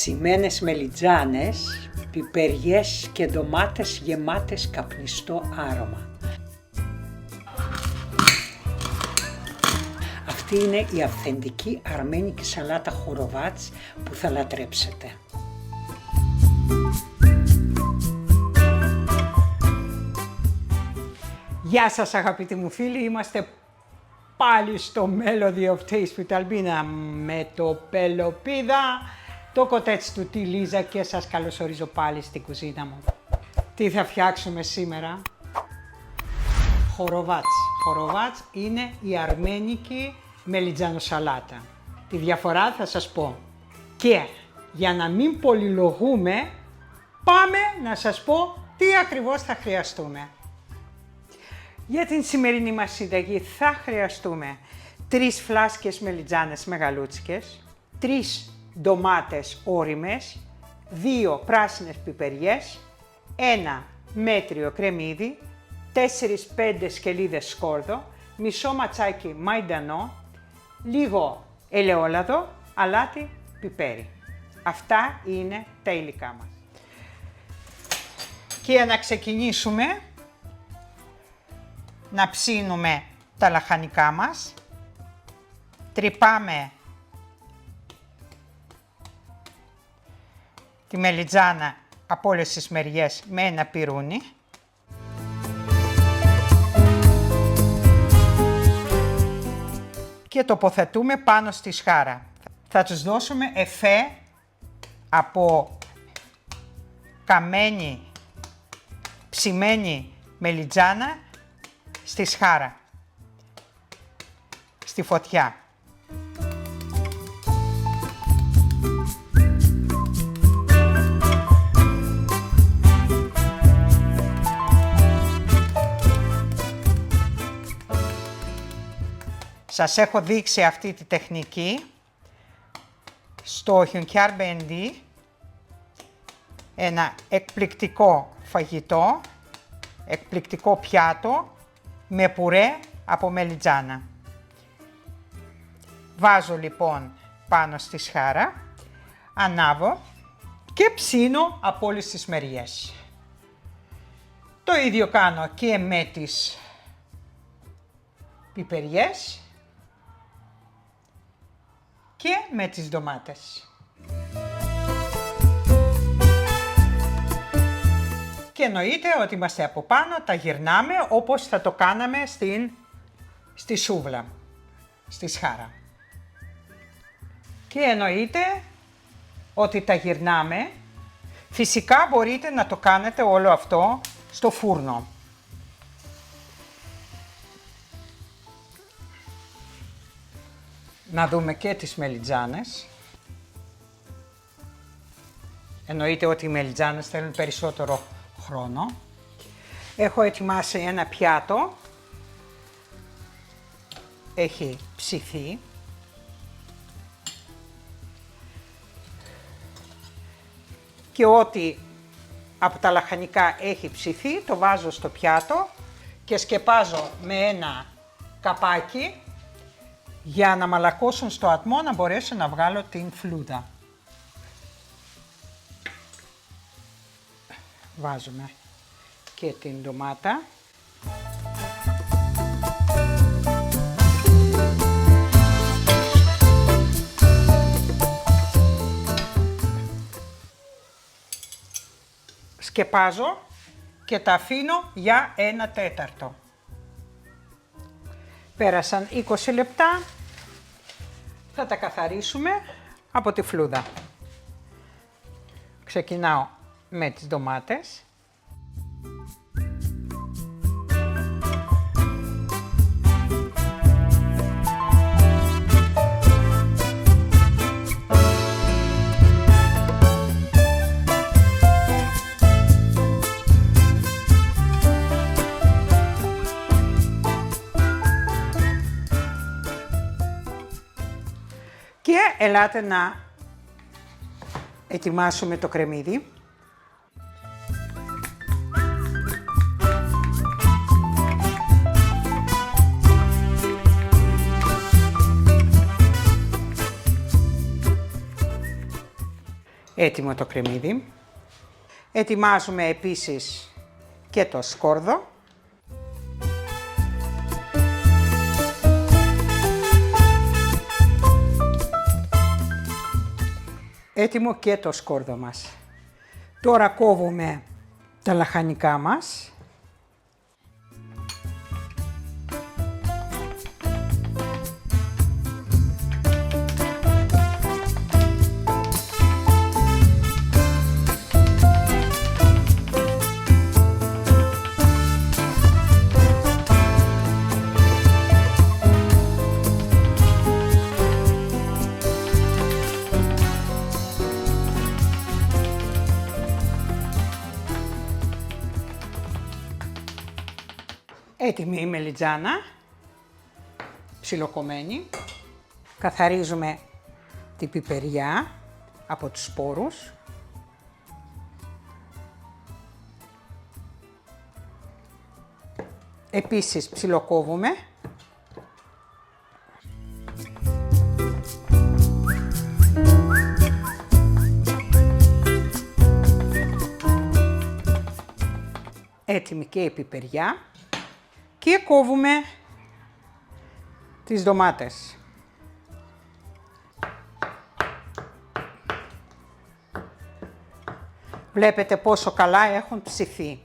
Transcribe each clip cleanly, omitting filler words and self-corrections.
ψημένες μελιτζάνες, πιπεριές και ντομάτες γεμάτες καπνιστό άρωμα. Αυτή είναι η αυθεντική αρμένικη σαλάτα χοροβάτς που θα λατρέψετε. Γεια σας αγαπητοί μου φίλοι, είμαστε πάλι στο Melody of Taste with Albina με το Πελοπίδα, το κοτέτσι του τη Λίζα και σας καλωσορίζω πάλι στην κουζίνα μου. Τι θα φτιάξουμε σήμερα? Χοροβάτς. Χοροβάτς είναι η αρμένικη μελιτζανοσαλάτα. Τη διαφορά θα σας πω. Και για να μην πολυλογούμε, πάμε να σας πω τι ακριβώς θα χρειαστούμε. Για την σημερινή μας συνταγή θα χρειαστούμε 3 φλάσκες μελιτζάνες μεγαλούτσικες, 3 ντομάτες ώριμες, 2 πράσινες πιπεριές, 1 μέτριο κρεμμύδι, 4-5 σκελίδες σκόρδο, μισό ματσάκι μαϊντανό, λίγο ελαιόλαδο, αλάτι, πιπέρι. Αυτά είναι τα υλικά μας. Και για να ξεκινήσουμε, να ψήνουμε τα λαχανικά μας, τρυπάμε τη μελιτζάνα από όλες τις μεριές με ένα πιρούνι. Και τοποθετούμε πάνω στη σχάρα. Θα τους δώσουμε εφέ από καμένη, ψημένη μελιτζάνα στη σχάρα, στη φωτιά. Σας έχω δείξει αυτή τη τεχνική στο Hünkar Bendi, ένα εκπληκτικό φαγητό, εκπληκτικό πιάτο με πουρέ από μελιτζάνα. Βάζω λοιπόν πάνω στη σχάρα, ανάβω και ψήνω από όλες τις μεριές. Το ίδιο κάνω και με τις πιπεριές και με τις ντομάτες. Και εννοείται ότι είμαστε από πάνω, τα γυρνάμε όπως θα το κάναμε στη σούβλα, στη σχάρα. Και εννοείται ότι τα γυρνάμε, φυσικά μπορείτε να το κάνετε όλο αυτό στο φούρνο. Να δούμε και τις μελιτζάνες. Εννοείται ότι οι μελιτζάνες θέλουν περισσότερο χρόνο. Έχω ετοιμάσει ένα πιάτο. Έχει ψηθεί. Και ό,τι από τα λαχανικά έχει ψηθεί, το βάζω στο πιάτο και σκεπάζω με ένα καπάκι για να μαλακώσουν στο ατμό, να μπορέσω να βγάλω την φλούδα. Βάζουμε και την ντομάτα. Σκεπάζω και τα αφήνω για 1 τέταρτο. Πέρασαν 20 λεπτά, θα τα καθαρίσουμε από τη φλούδα. Ξεκινάω με τις ντομάτες. Και ελάτε να ετοιμάσουμε το κρεμμύδι. Έτοιμο το κρεμμύδι. Ετοιμάζουμε επίσης και το σκόρδο. Έτοιμο και το σκόρδο μας. Τώρα κόβουμε τα λαχανικά μας. Έτοιμη η μελιτζάνα, ψιλοκομμένη. Καθαρίζουμε την πιπεριά από τους σπόρους. Επίσης ψιλοκόβουμε. Έτοιμη και η πιπεριά. Και κόβουμε τις ντομάτες. Βλέπετε πόσο καλά έχουν ψηθεί.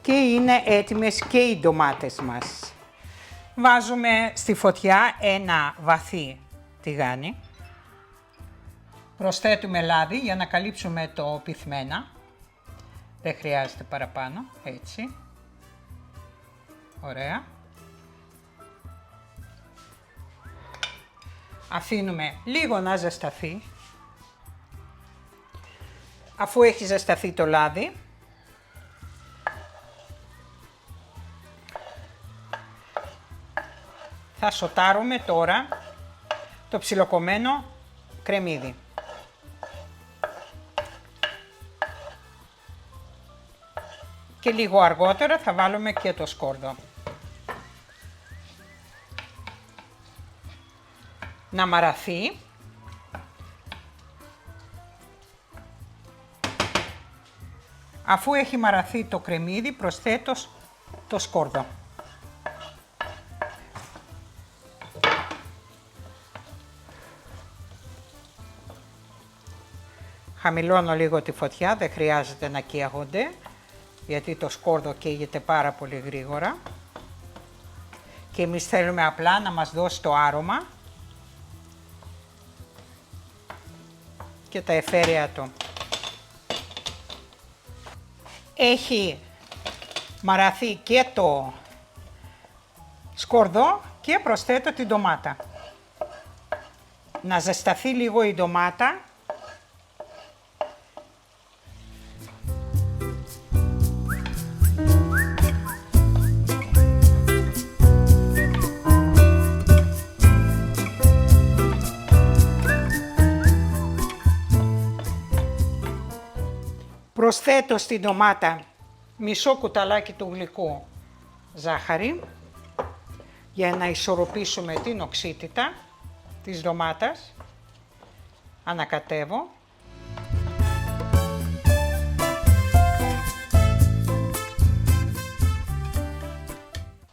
Και είναι έτοιμες και οι ντομάτες μας. Βάζουμε στη φωτιά ένα βαθύ τηγάνι. Προσθέτουμε λάδι για να καλύψουμε το πυθμένα. Δεν χρειάζεται παραπάνω, έτσι. Ωραία. Αφήνουμε λίγο να ζεσταθεί. Αφού έχει ζεσταθεί το λάδι, θα σοτάρουμε τώρα το ψιλοκομμένο κρεμμύδι. Και λίγο αργότερα θα βάλουμε και το σκόρδο. Να μαραθεί. Αφού έχει μαραθεί το κρεμμύδι, προσθέτω το σκόρδο. Χαμηλώνω λίγο τη φωτιά, δεν χρειάζεται να καίγονται, γιατί το σκόρδο καίγεται πάρα πολύ γρήγορα. Και εμείς θέλουμε απλά να μας δώσει το άρωμα και τα εφαίρεια του. Έχει μαραθεί και το σκόρδο και προσθέτω την ντομάτα. Να ζεσταθεί λίγο η ντομάτα. Προσθέτω στην ντομάτα μισό κουταλάκι του γλυκού ζάχαρη για να ισορροπήσουμε την οξύτητα της ντομάτας. Ανακατεύω.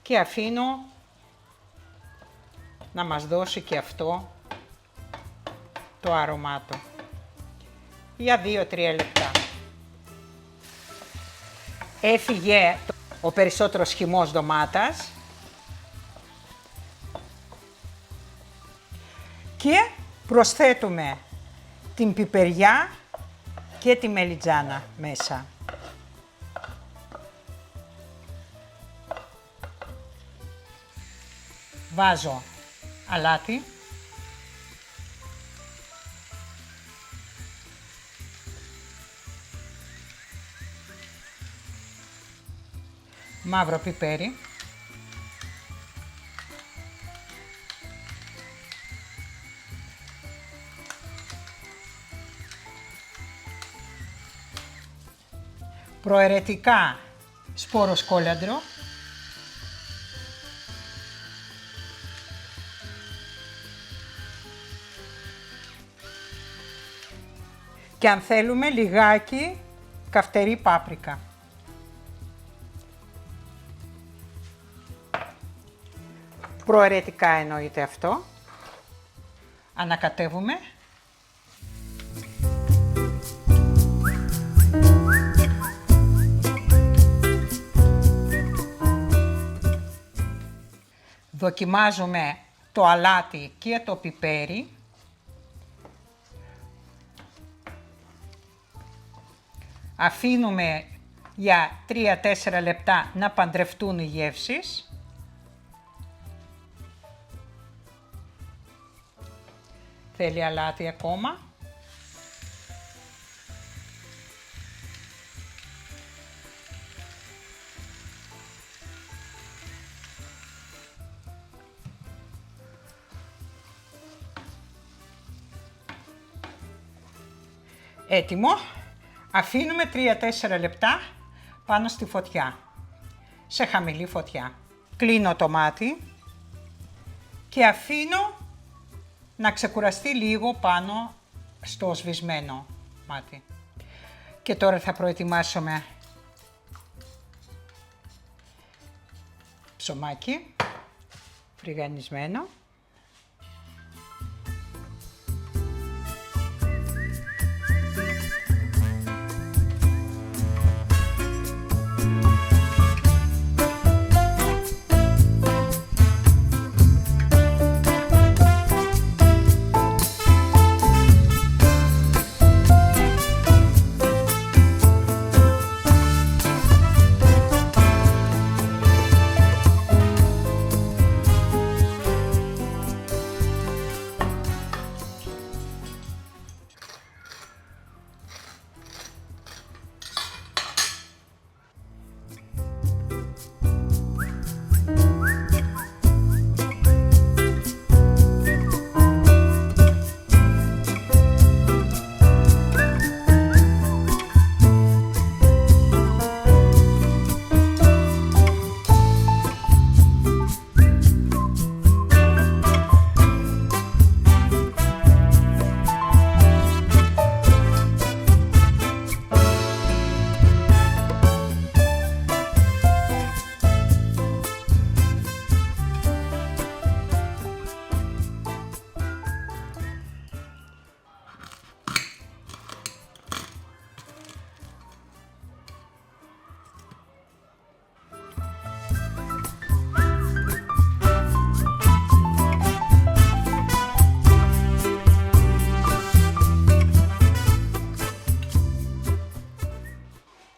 Και αφήνω να μας δώσει και αυτό το άρωμά του για 2-3 λεπτά. Έφυγε ο περισσότερος χυμός ντομάτας και προσθέτουμε την πιπεριά και τη μελιτζάνα μέσα. Βάζω αλάτι. Μαύρο πιπέρι. Προαιρετικά σπόρο κόλαντρο. Και αν θέλουμε λιγάκι καυτερή πάπρικα. Προαιρετικά εννοείται αυτό. Ανακατεύουμε. Δοκιμάζουμε το αλάτι και το πιπέρι. Αφήνουμε για 3-4 λεπτά να παντρευτούν οι γεύσεις. Θέλει αλάτι ακόμα. Έτοιμο. Αφήνουμε 3-4 λεπτά πάνω στη φωτιά, σε χαμηλή φωτιά. Κλείνω το μάτι και αφήνω να ξεκουραστεί λίγο πάνω στο σβησμένο μάτι. Και τώρα θα προετοιμάσουμε ψωμάκι φρυγανισμένο.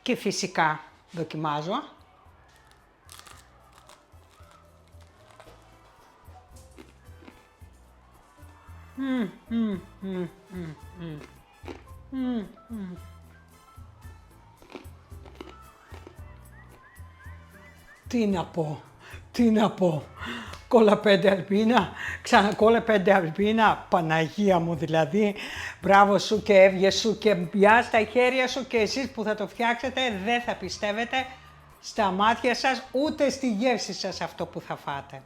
Και φυσικά δοκιμάζω. Τι να πω, τι να πω. Κόλλα 5 αλπίνα, ξανακόλλα 5 αλπίνα, Παναγία μου δηλαδή. Μπράβο σου και έβγε σου και πια τα χέρια σου και εσείς που θα το φτιάξετε δεν θα πιστεύετε στα μάτια σας ούτε στη γεύση σας αυτό που θα φάτε.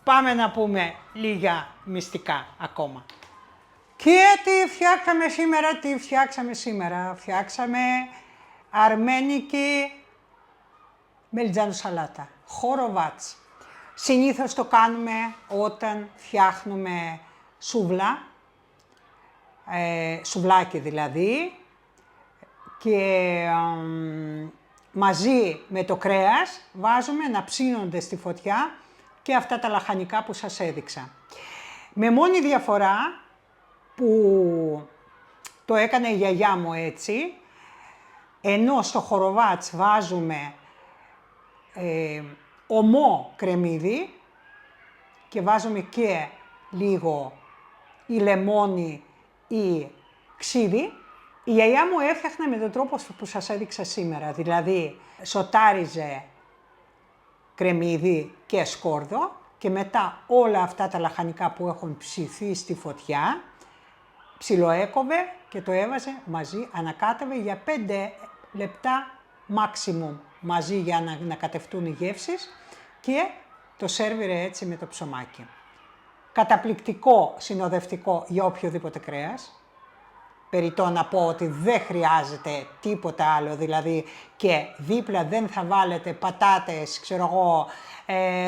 Πάμε να πούμε λίγα μυστικά ακόμα. Και τι φτιάξαμε σήμερα, φτιάξαμε αρμένικη μελιτζάνο σαλάτα, χοροβάτς. Συνήθως το κάνουμε όταν φτιάχνουμε σούβλα, σουβλάκι δηλαδή, και μαζί με το κρέας βάζουμε να ψήνονται στη φωτιά και αυτά τα λαχανικά που σας έδειξα. Με μόνη διαφορά που το έκανε η γιαγιά μου έτσι, ενώ στο χοροβάτς βάζουμε ομό κρεμμύδι και βάζουμε και λίγο ή λεμόνι ή ξύδι, η γιαγιά μου έφτιαχνε με τον τρόπο που σας έδειξα σήμερα, δηλαδή σοτάριζε κρεμμύδι και σκόρδο και μετά όλα αυτά τα λαχανικά που έχουν ψηθεί στη φωτιά ψιλοέκοβε και το έβαζε μαζί, ανακάτευε για 5 λεπτά maximum μαζί για να κατευτούν οι γεύσεις και το σέρβιρε έτσι με το ψωμάκι. Καταπληκτικό συνοδευτικό για οποιοδήποτε κρέας. περιττό να πω ότι δεν χρειάζεται τίποτα άλλο, δηλαδή και δίπλα δεν θα βάλετε πατάτες, ξέρω εγώ,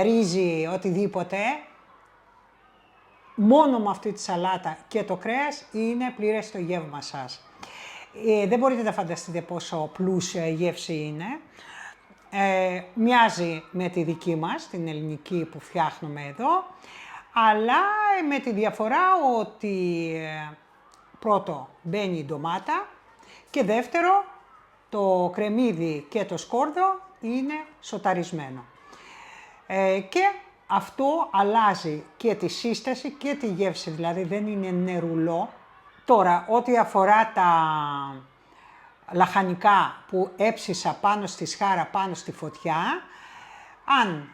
ρύζι, οτιδήποτε. Μόνο με αυτή τη σαλάτα και το κρέας είναι πλήρες το γεύμα σας. Δεν μπορείτε να φανταστείτε πόσο πλούσια η γεύση είναι. Μοιάζει με τη δική μας, την ελληνική που φτιάχνουμε εδώ, αλλά με τη διαφορά ότι πρώτο μπαίνει η ντομάτα και δεύτερο το κρεμμύδι και το σκόρδο είναι σοταρισμένο. Και αυτό αλλάζει και τη σύσταση και τη γεύση, δηλαδή δεν είναι νερουλό. Τώρα, ό,τι αφορά τα λαχανικά που έψισα πάνω στη σχάρα, πάνω στη φωτιά, αν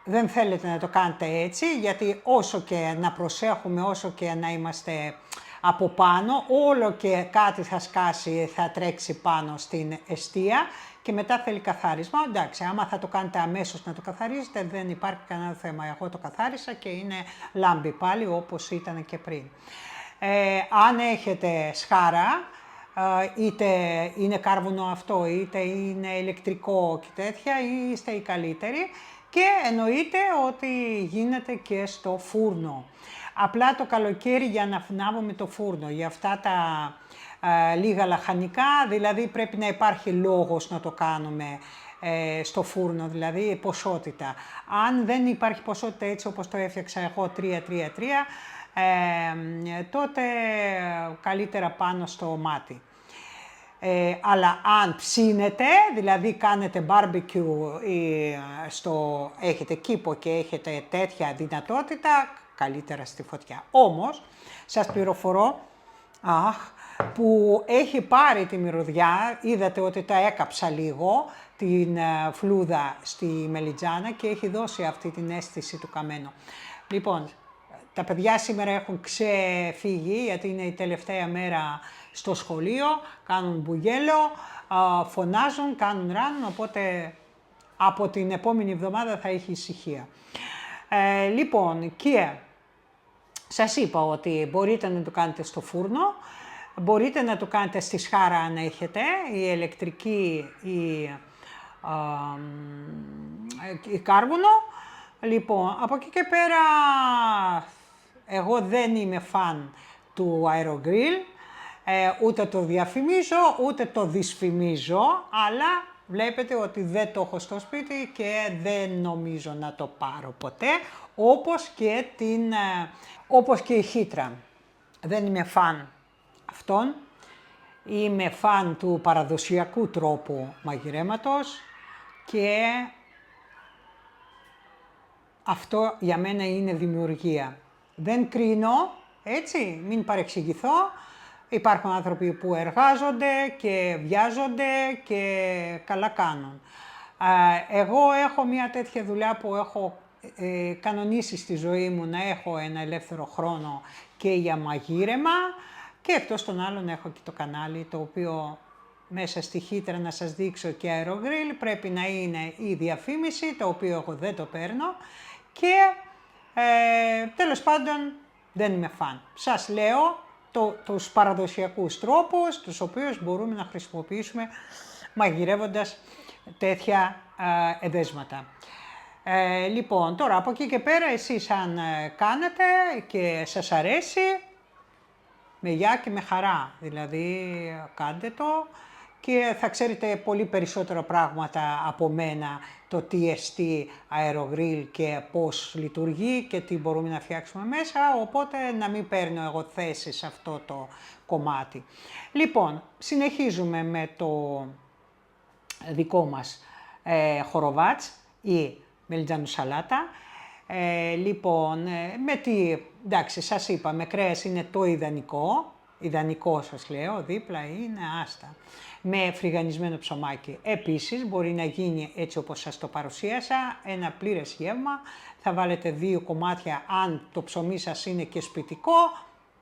δεν θέλετε να το κάνετε έτσι, γιατί όσο και να προσέχουμε, όσο και να είμαστε από πάνω, όλο και κάτι θα σκάσει, θα τρέξει πάνω στην εστία και μετά θέλει καθάρισμα. Εντάξει, άμα θα το κάνετε αμέσως να το καθαρίζετε, δεν υπάρχει κανένα θέμα. Εγώ το καθάρισα και είναι λάμπει πάλι όπως ήταν και πριν. Αν έχετε σχάρα, είτε είναι κάρβουνο αυτό, είτε είναι ηλεκτρικό και τέτοια, είστε οι καλύτεροι και εννοείται ότι γίνεται και στο φούρνο. Απλά το καλοκαίρι για να φνάβουμε το φούρνο, για αυτά τα λίγα λαχανικά, δηλαδή πρέπει να υπάρχει λόγος να το κάνουμε στο φούρνο, δηλαδή ποσότητα. Αν δεν υπάρχει ποσότητα έτσι όπως το έφτιαξα εγώ 3-3-3, τότε καλύτερα πάνω στο μάτι. Αλλά αν ψήνετε, δηλαδή κάνετε barbecue ή έχετε κήπο και έχετε τέτοια δυνατότητα, καλύτερα στη φωτιά. Όμως, σας πληροφορώ, που έχει πάρει τη μυρωδιά, είδατε ότι τα έκαψα λίγο, την φλούδα στη μελιτζάνα και έχει δώσει αυτή την αίσθηση του καμένου. Λοιπόν, τα παιδιά σήμερα έχουν ξεφύγει, γιατί είναι η τελευταία μέρα στο σχολείο, κάνουν μπουγέλο, φωνάζουν, κάνουν ράνουν, οπότε από την επόμενη εβδομάδα θα έχει ησυχία. Λοιπόν, και σας είπα ότι μπορείτε να το κάνετε στο φούρνο, μπορείτε να το κάνετε στη σχάρα αν έχετε, η ηλεκτρική ή η κάρβουνο. Λοιπόν, από εκεί και πέρα, εγώ δεν είμαι φαν του αερογρίλ, ούτε το διαφημίζω, ούτε το δυσφημίζω, αλλά βλέπετε ότι δεν το έχω στο σπίτι και δεν νομίζω να το πάρω ποτέ, όπως και η χύτρα. Δεν είμαι φαν αυτών, είμαι φαν του παραδοσιακού τρόπου μαγειρέματος και αυτό για μένα είναι δημιουργία. Δεν κρίνω, έτσι, μην παρεξηγηθώ. Υπάρχουν άνθρωποι που εργάζονται και βιάζονται και καλά κάνουν. Εγώ έχω μια τέτοια δουλειά που έχω κανονίσει στη ζωή μου να έχω ένα ελεύθερο χρόνο και για μαγείρεμα και εκτός των άλλων έχω και το κανάλι το οποίο μέσα στη χύτρα να σας δείξω και αερογρίλ πρέπει να είναι η διαφήμιση, το οποίο εγώ δεν το παίρνω και τέλος πάντων δεν είμαι φαν. Σας λέω τους παραδοσιακούς τρόπους, τους οποίους μπορούμε να χρησιμοποιήσουμε μαγειρεύοντας τέτοια εδέσματα. Λοιπόν, τώρα από εκεί και πέρα εσείς αν κάνετε και σας αρέσει, με γεια και με χαρά, δηλαδή κάντε το και θα ξέρετε πολύ περισσότερα πράγματα από μένα το τι εστί αερογρίλ και πώς λειτουργεί και τι μπορούμε να φτιάξουμε μέσα, οπότε να μην παίρνω εγώ θέση σε αυτό το κομμάτι. Λοιπόν, συνεχίζουμε με το δικό μας χοροβάτς ή μελιτζάνου σαλάτα. Λοιπόν, εντάξει, σας είπα, με κρέας είναι το ιδανικό σας λέω, δίπλα είναι άστα. Με φρυγανισμένο ψωμάκι. Επίσης, μπορεί να γίνει έτσι όπως σας το παρουσίασα, ένα πλήρες γεύμα. Θα βάλετε 2 κομμάτια, αν το ψωμί σας είναι και σπιτικό,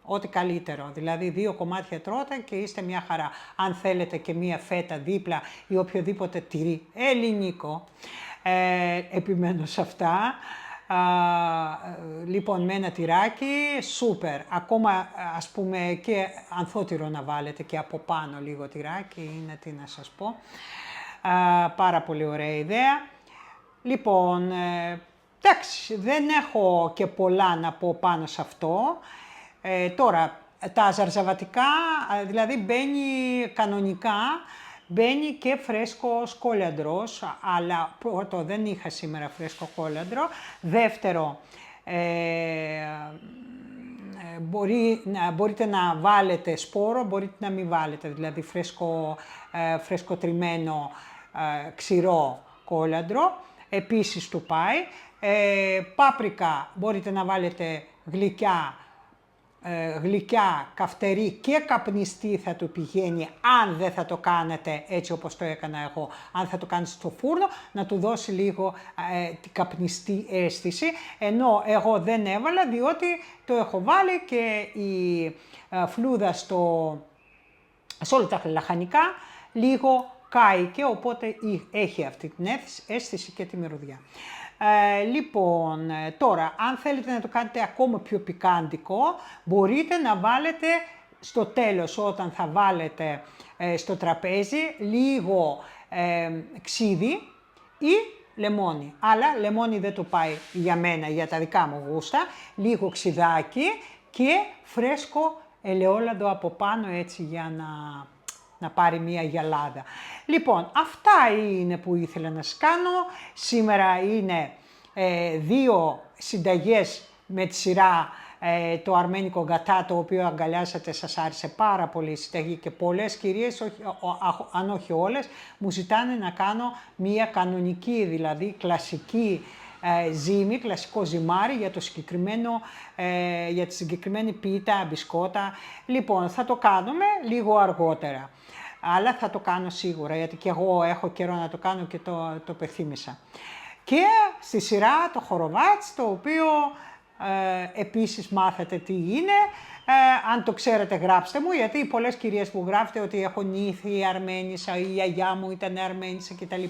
ό,τι καλύτερο. Δηλαδή 2 κομμάτια τρώτε και είστε μια χαρά. Αν θέλετε και μια φέτα δίπλα ή οποιοδήποτε τυρί ελληνικό, επιμένω σε αυτά, Λοιπόν, με ένα τυράκι, σούπερ. Ακόμα, ας πούμε, και ανθότυρο να βάλετε και από πάνω λίγο τυράκι, είναι τι να σας πω. Πάρα πολύ ωραία ιδέα. Λοιπόν, εντάξει, δεν έχω και πολλά να πω πάνω σε αυτό. Τώρα, τα ζαρζαβατικά, δηλαδή μπαίνει κανονικά, μπαίνει και φρέσκος κόλιαντρος, αλλά πρώτο δεν είχα σήμερα φρέσκο κόλιαντρο. Δεύτερο, μπορείτε να βάλετε σπόρο, μπορείτε να μην βάλετε, δηλαδή φρέσκο τριμμένο ξηρό κόλιαντρο, επίσης του πάει. Πάπρικα μπορείτε να βάλετε γλυκιά, καυτερή και καπνιστή θα του πηγαίνει, αν δεν θα το κάνετε έτσι όπως το έκανα εγώ, αν θα το κάνετε στο φούρνο, να του δώσει λίγο την καπνιστή αίσθηση, ενώ εγώ δεν έβαλα διότι το έχω βάλει και η φλούδα σε όλα τα λαχανικά λίγο κάηκε, οπότε έχει αυτή την αίσθηση και τη μυρωδιά. Λοιπόν, τώρα, αν θέλετε να το κάνετε ακόμα πιο πικάντικο, μπορείτε να βάλετε στο τέλος, όταν θα βάλετε στο τραπέζι, λίγο ξύδι ή λεμόνι. Αλλά λεμόνι δεν το πάει για μένα, για τα δικά μου γούστα. Λίγο ξυδάκι και φρέσκο ελαιόλαδο από πάνω, έτσι για να πάρει μία γυαλάδα. Λοιπόν, αυτά είναι που ήθελα να σας κάνω. Σήμερα είναι 2 συνταγές με τη σειρά το αρμένικο γκατά, το οποίο αγκαλιάσατε, σας άρεσε πάρα πολύ η συνταγή και πολλές κυρίες, αν όχι όλες, μου ζητάνε να κάνω μία κανονική, δηλαδή κλασική ζύμη, κλασικό ζυμάρι για για τη συγκεκριμένη πίτα, μπισκότα. Λοιπόν, θα το κάνουμε λίγο αργότερα, αλλά θα το κάνω σίγουρα, γιατί και εγώ έχω καιρό να το κάνω και το πεθύμησα. Και στη σειρά το χοροβάτς, το οποίο επίσης μάθετε τι είναι. Αν το ξέρετε γράψτε μου, γιατί πολλές κυρίες που γράφετε ότι έχω νύφη Αρμένισσα, η γιαγιά μου ήταν Αρμένισσα κτλ.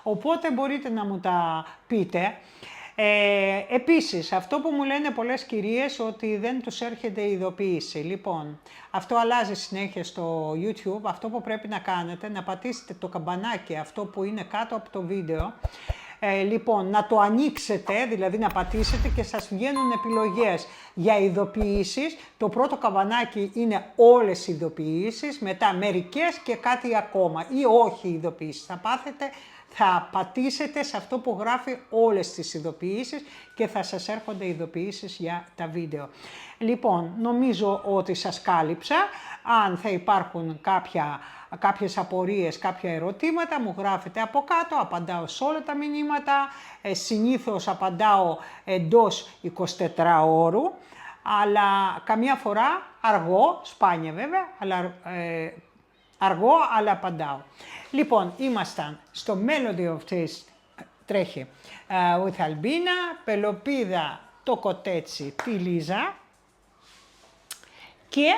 Οπότε μπορείτε να μου τα πείτε. Επίσης, αυτό που μου λένε πολλές κυρίες, ότι δεν τους έρχεται η ειδοποίηση. Λοιπόν, αυτό αλλάζει συνέχεια στο YouTube. Αυτό που πρέπει να κάνετε, να πατήσετε το καμπανάκι, αυτό που είναι κάτω από το βίντεο. Λοιπόν, να το ανοίξετε, δηλαδή να πατήσετε και σας βγαίνουν επιλογές για ειδοποιήσεις. Το πρώτο καμπανάκι είναι όλες οι ειδοποιήσεις, μετά μερικές και κάτι ακόμα ή όχι ειδοποιήσεις. Θα πατήσετε σε αυτό που γράφει όλες τις ειδοποιήσεις και θα σας έρχονται ειδοποιήσεις για τα βίντεο. Λοιπόν, νομίζω ότι σας κάλυψα. Αν θα υπάρχουν κάποιες απορίες, κάποια ερωτήματα, μου γράφετε από κάτω, απαντάω σε όλα τα μηνύματα. Συνήθως απαντάω εντός 24 ώρου, αλλά καμιά φορά αργό, σπάνια βέβαια, αλλά αργό, αλλά απαντάω. Λοιπόν, ήμασταν στο Melody of Taste, τρέχει, with Albina, Πελοπίδα, το κοτέτσι, τη Λίζα, και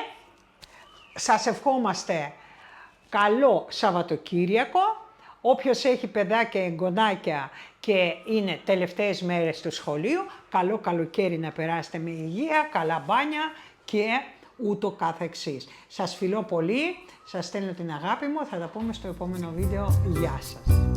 σας ευχόμαστε καλό Σαββατοκύριακο. Όποιος έχει παιδάκια, εγγονάκια και είναι τελευταίες μέρες του σχολείου, καλό καλοκαίρι να περάσετε με υγεία, καλά μπάνια και ούτω καθεξής. Σας φιλώ πολύ, σας στέλνω την αγάπη μου, θα τα πούμε στο επόμενο βίντεο. Γεια σας!